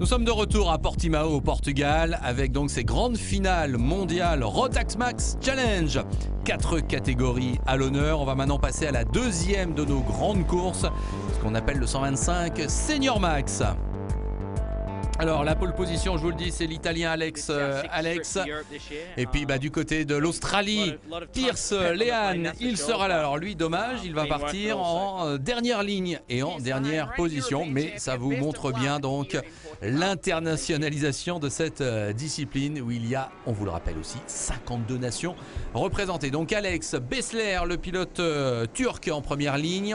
Nous sommes de retour à Portimao au Portugal avec donc ces grandes finales mondiales Rotax Max Challenge. 4 catégories à l'honneur. On va maintenant passer à la deuxième de nos grandes courses, ce qu'on appelle le 125 Senior Max. Alors la pole position, je vous le dis, c'est l'Italien Alex. Et puis du côté de l'Australie, Pierce Lehan, il sera là. Alors lui, dommage, il va partir en dernière ligne et en dernière position. Mais ça vous montre bien donc l'internationalisation de cette discipline où il y a, on vous le rappelle aussi, 52 nations représentées. Donc Alex Bessler, le pilote turc en première ligne.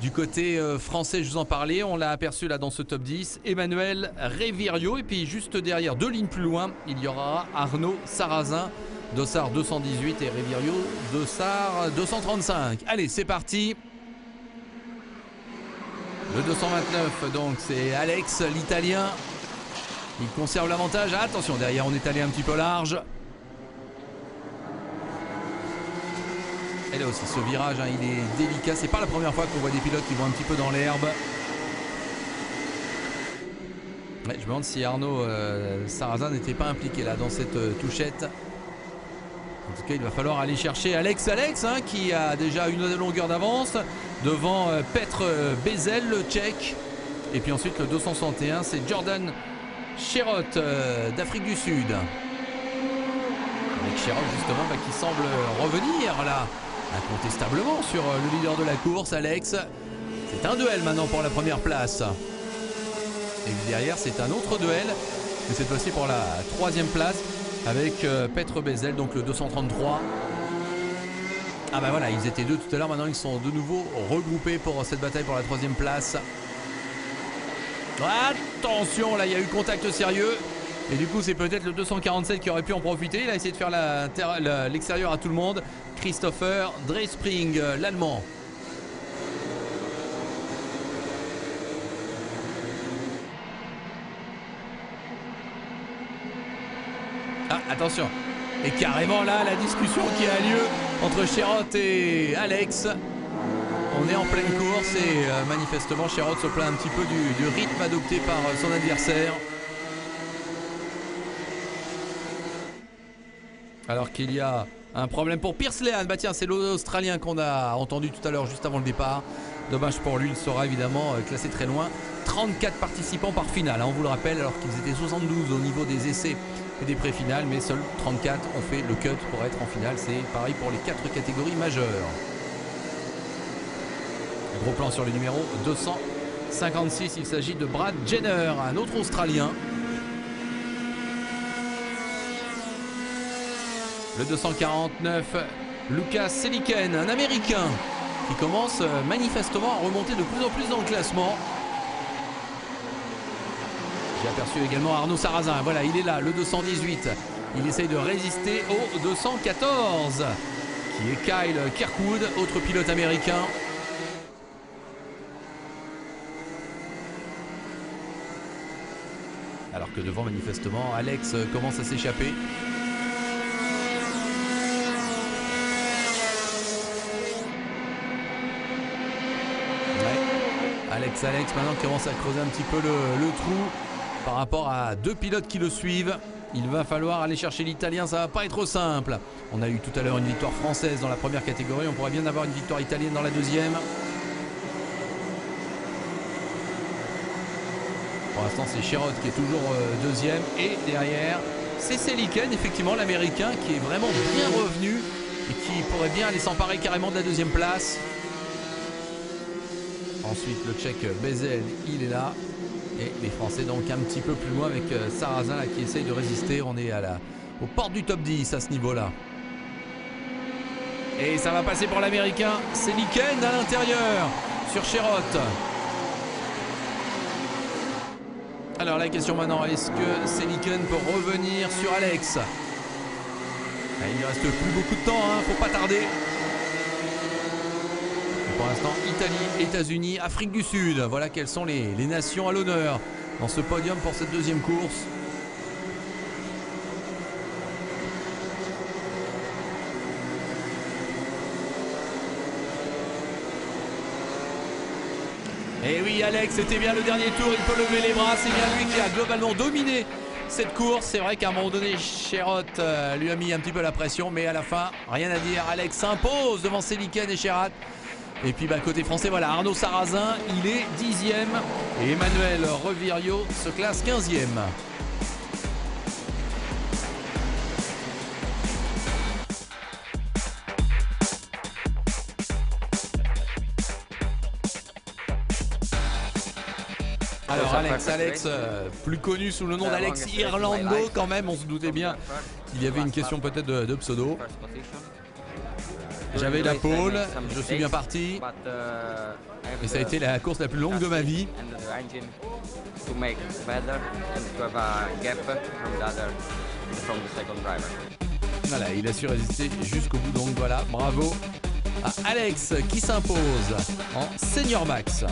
Du côté français, je vous en parlais, on l'a aperçu là dans ce top 10, Emmanuel Revirio. Et puis juste derrière, 2 lignes plus loin, il y aura Arnaud Sarrazin, Dossard 218 et Revirio, Dossard 235. Allez, c'est parti. Le 229, donc c'est Alex, l'Italien. Il conserve l'avantage. Attention, derrière, on est allé un petit peu large. Et là aussi, ce virage, il est délicat. C'est pas la première fois qu'on voit des pilotes qui vont un petit peu dans l'herbe. Ouais, je me demande si Arnaud Sarrazin n'était pas impliqué là dans cette touchette. En tout cas, il va falloir aller chercher Alex, qui a déjà une longueur d'avance devant Petr Bezel, le Tchèque. Et puis ensuite, le 261, c'est Jordan Cherot d'Afrique du Sud. Avec Cherot, justement, qui semble revenir là. Incontestablement sur le leader de la course, Alex. C'est un duel maintenant pour la première place. Et derrière, c'est un autre duel, mais cette fois-ci pour la 3e place avec Petr Bezel, donc le 233. Ah bah voilà, ils étaient 2 tout à l'heure, maintenant ils sont de nouveau regroupés pour cette bataille pour la 3e place. Attention, là il y a eu contact sérieux. Et du coup, c'est peut-être le 247 qui aurait pu en profiter. Il a essayé de faire l'extérieur à tout le monde. Christopher Drespring, l'Allemand. Ah, attention. Et carrément là, la discussion qui a lieu entre Cherot et Alex. On est en pleine course et manifestement, Cherot se plaint un petit peu du rythme adopté par son adversaire. Alors qu'il y a un problème pour Pierce Lehan. Bah tiens, c'est l'Australien qu'on a entendu tout à l'heure juste avant le départ. Dommage pour lui, il sera évidemment classé très loin. 34 participants par finale, on vous le rappelle, alors qu'ils étaient 72 au niveau des essais et des pré-finales, mais seuls 34 ont fait le cut pour être en finale. C'est pareil pour les 4 catégories majeures. Gros plan sur le numéro 256, il s'agit de Brad Jenner, un autre Australien. Le 249, Lucas Seliken, un Américain qui commence manifestement à remonter de plus en plus dans le classement. J'ai aperçu également Arnaud Sarrazin. Voilà, il est là, le 218. Il essaye de résister au 214, qui est Kyle Kirkwood, autre pilote américain. Alors que devant, manifestement, Alex commence à s'échapper. Alex maintenant commence à creuser un petit peu le trou par rapport à 2 pilotes qui le suivent. Il va falloir aller chercher l'Italien, ça va pas être simple. On a eu tout à l'heure une victoire française dans la première catégorie, on pourrait bien avoir une victoire italienne dans la deuxième. Pour l'instant, c'est Cherot qui est toujours deuxième. Et derrière, c'est Seliken, effectivement, l'Américain, qui est vraiment bien revenu et qui pourrait bien aller s'emparer carrément de la 2e place. Ensuite, le Tchèque Bezel, il est là. Et les Français, donc, un petit peu plus loin avec Sarrazin là, qui essaye de résister. On est aux portes du top 10 à ce niveau-là. Et ça va passer pour l'Américain. Seliken à l'intérieur sur Cherot. Alors la question maintenant, est-ce que Seliken peut revenir sur Alex? Il ne reste plus beaucoup de temps, faut pas tarder. Et pour l'instant, Italie, États-Unis, Afrique du Sud, voilà quelles sont les nations à l'honneur dans ce podium pour cette 2e course. Et oui, Alex, c'était bien le dernier tour, il peut lever les bras, c'est bien lui qui a globalement dominé cette course. C'est vrai qu'à un moment donné, Sherratt lui a mis un petit peu la pression, mais à la fin, rien à dire. Alex s'impose devant Séliken et Sherratt. Et puis côté français, voilà, Arnaud Sarrazin, il est 10e et Emmanuel Revirio se classe 15e. Alors Alex, plus connu sous le nom d'Alex Irlando quand même, on se doutait bien qu'il y avait une question peut-être de pseudo. J'avais la pole, je suis bien parti, et ça a été la course la plus longue de ma vie. Voilà, il a su résister jusqu'au bout, donc voilà, bravo à Alex qui s'impose en Senior Max.